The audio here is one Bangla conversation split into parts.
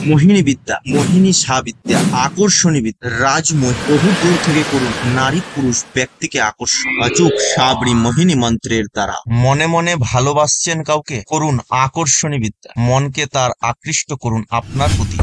মোহিনী বিদ্যা, মোহিনী সাবিদ্যা, আকর্ষণী বিদ্যা, রাজমোহ বহু দূর থেকে করুন নারী পুরুষ ব্যক্তিকে আকর্ষণ। অচুক সাবরি মোহিনী মন্ত্রের দ্বারা মনে মনে ভালোবাসছেন কাউকে, করুন আকর্ষণী বিদ্যা, মনকে তার আকৃষ্ট করুন আপনার প্রতি।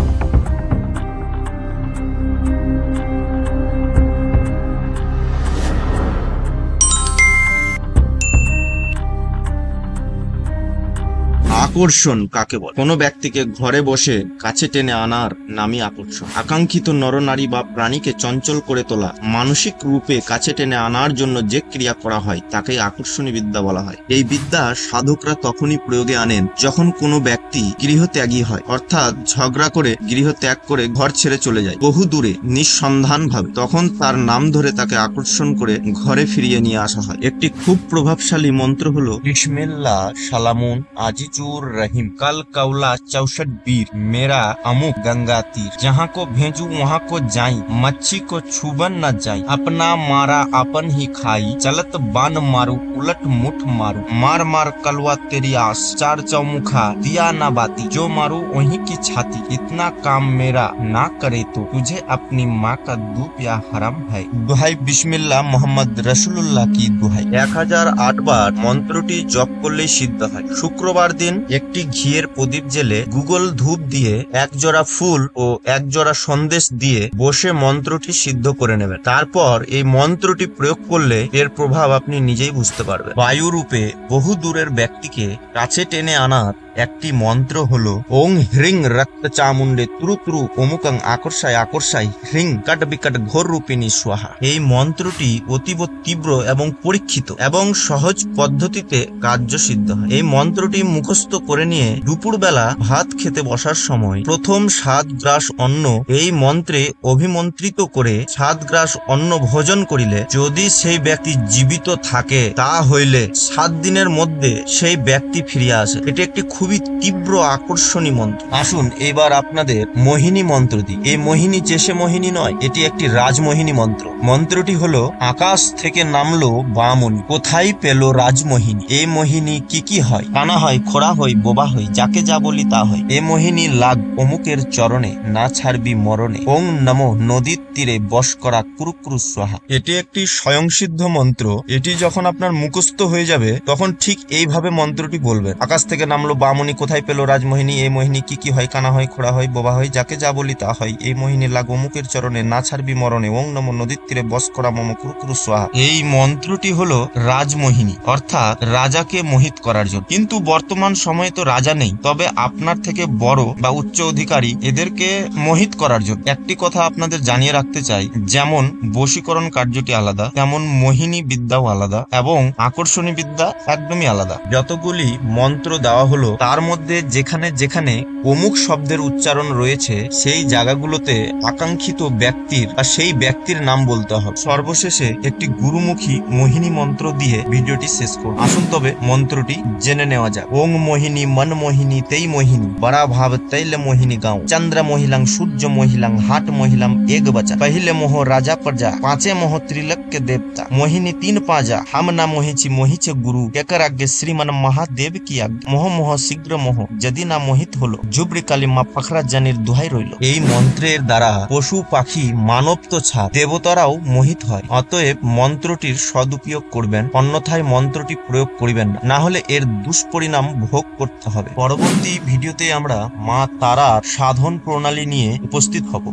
আকর্ষণ কাকে বলে? কোনো ব্যক্তিকে ঘরে বসে কাছে টেনে আনার নামই আকর্ষণ। আকাঙ্ক্ষিত নরনারী বা প্রাণীকে চঞ্চল করে তোলা, মানসিক রূপে কাছে টেনে আনার জন্য যে ক্রিয়া করা হয় তাকেই আকর্ষণী বিদ্যা বলা হয়। এই বিদ্যা সাধকরা তখনই প্রয়োগে আনেন যখন কোনো ব্যক্তি গৃহত্যাগী হয়, অর্থাৎ ঝগড়া করে গৃহ ত্যাগ করে ঘর ছেড়ে চলে যায় বহু দূরে নিঃসন্ধান ভাবে। তখন তার নাম ধরে তাকে আকর্ষণ করে ঘরে ফিরিয়ে নিয়ে আসা হয়। একটি খুব প্রভাবশালী মন্ত্র হলো বিসমিল্লাহ সালামুন আজিজুর रहीम कल कौला 64 बीर मेरा अमुक गंगा तीर जहाँ को भेजू वहाँ को जाई मच्छी को छुबन न जाई अपना मारा अपन ही खाई चलत बान मारू उलट मुठ मारू मार मार कलवा तेरी आस चार चौमुखा दिया न बाती जो मारू वहीं की छाती इतना काम मेरा ना करे तो तुझे अपनी माँ का दूध या हराम है। दुहाई बिस्मिल्लाह मोहम्मद रसूलुल्लाह की दुहाई। 1008 বার মন্ত্রটি জপ করলেই সিদ্ধ হয়। শুক্রবার দিন একটি ঘিয়ের প্রদীপ জেলে গুগল ধূপ দিয়ে এক জোড়া ফুল ও এক জোড়া সন্দেশ দিয়ে বসে মন্ত্রটি সিদ্ধ করে নেবেন। তারপর এই মন্ত্রটি প্রয়োগ করলে এর প্রভাব আপনি নিজেই বুঝতে পারবেন। বায়ু রূপে বহু দূরের ব্যক্তিকে কাছে টেনে আনার একটি মন্ত্র হলো ওং হ্রিং রক্ত চামুন্ডে ত্রু ত্রু অমুকং আকর্ষায় আকর্ষায় হ্রিং কট বিকট ঘোর রূপিণী স্বাহা। এই মন্ত্রটি অতীব তীব্র এবং পরীক্ষিত এবং সহজ পদ্ধতিতে কার্যসিদ্ধ হয়। এই মন্ত্রটি মুখস্থ করে নিয়ে দুপুরবেলা ভাত খেতে বসার সময় প্রথম 7 গ্রাস অন্ন এই মন্ত্রে অভিমন্ত্রিত করে 7 গ্রাস অন্ন ভোজন করিলে যদি সেই ব্যক্তি জীবিত থাকে তা হইলে 7 দিনের মধ্যে সেই ব্যক্তি ফিরিয়া আসে। এটি একটি খুবই তীব্র আকর্ষণী মন্ত্র। আসুন এবার আপনাদের মোহিনী মন্ত্র দিই। এই মোহিনী চেষে মোহিনী নয়, এটি একটি রাজমোহিনী মন্ত্র। মন্ত্রটি হলো আকাশ থেকে নামলো বামনি কোথায় পেল রাজমোহিনী। এই মোহিনী কি হয়? কানা হয়, খোড়া হয়, বোবা হয়, যাকে যা বলি তা হয়। এ মোহিনী লাগ অমুকের চরণে না ছাড়বি মরণে ওং নমো নদীর তীরে বশ করা কুরুকুরু স্বাহা। এটি একটি স্বয়ংসিদ্ধ মন্ত্র। এটি যখন আপনার মুখস্থ হয়ে যাবে তখন ঠিক এইভাবে মন্ত্রটি বলবেন। আকাশ থেকে নামলো বামনি কোথায় পেল রাজমোহিনী। এই মোহিনী কি হয়? কানা হয়, খোড়া হয়, বোবা হয়, যাকে যা বলি তা হয়। এই মোহিনী লাগ অমুকের চরণে না ছাড়বি মরণে ওং নমো নদীর তীরে বশ করা মম কুরুকুরু স্বাহা। এই মন্ত্রটি হলো রাজমোহিনী, অর্থাৎ রাজাকে মোহিত করার জন্য। কিন্তু বর্তমান সময়ে তো রাজা নেই, তবে আপনার থেকে বড় বা উচ্চ অধিকারী এদেরকে মোহিত করার জন্য। একটি কথা আপনাদের জানিয়ে রাখতে চাই, যেমন বশীকরণ কার্যটি আলাদা তেমন মোহিনী বিদ্যাও আলাদা এবং আকর্ষণী বিদ্যা একদমই আলাদা। যতগুলি মন্ত্র দেওয়া হলো তার মধ্যে যেখানে যেখানে অমুক শব্দের উচ্চারণ রয়েছে সেই জায়গাগুলোতে আকাঙ্ক্ষিত ব্যক্তির বা সেই ব্যক্তির নাম বলতে হবে। সর্বশেষে একটি গুরুমুখী মোহিনী মন্ত্র দিয়ে ভিডিওটি শেষ করব। আসুন তবে মন্ত্রটি জেনে নেওয়া যাক। ওং মোহিনী মন মোহিনী তেই মোহিনী बड़ा भाव तैल मोहिनी गाँव चंद्र मोहिलंग सूर्य मोहिलंग हाट मोहिलम एक बचा पहले मोह राजा प्रजा पांचे मोह त्रिलक के देवता मोहिनी 3 पाजा हम ना मोहिची मोहिचे गुरु एकर आगे श्रीमन महादेव की आज्ञा मोह मोह शीघ्र मोह यदि ना मोहित हलो जुबरी काली मा फखरा জানির দোহাই রইল। এই মন্ত্রের দ্বারা পশু পাখি মানব তো ছাড় দেবতারাও মোহিত হয়। অতএব মন্ত্রটির সদুপয়োগ করবেন, অন্যথায় মন্ত্রটি প্রয়োগ করিবেন না, না হলে এর দুষ্পরিণাম ভোগ করতে হবে। পরবর্তী ভিডিওতে আমরা মা তারার সাধন প্রণালী নিয়ে উপস্থিত হব।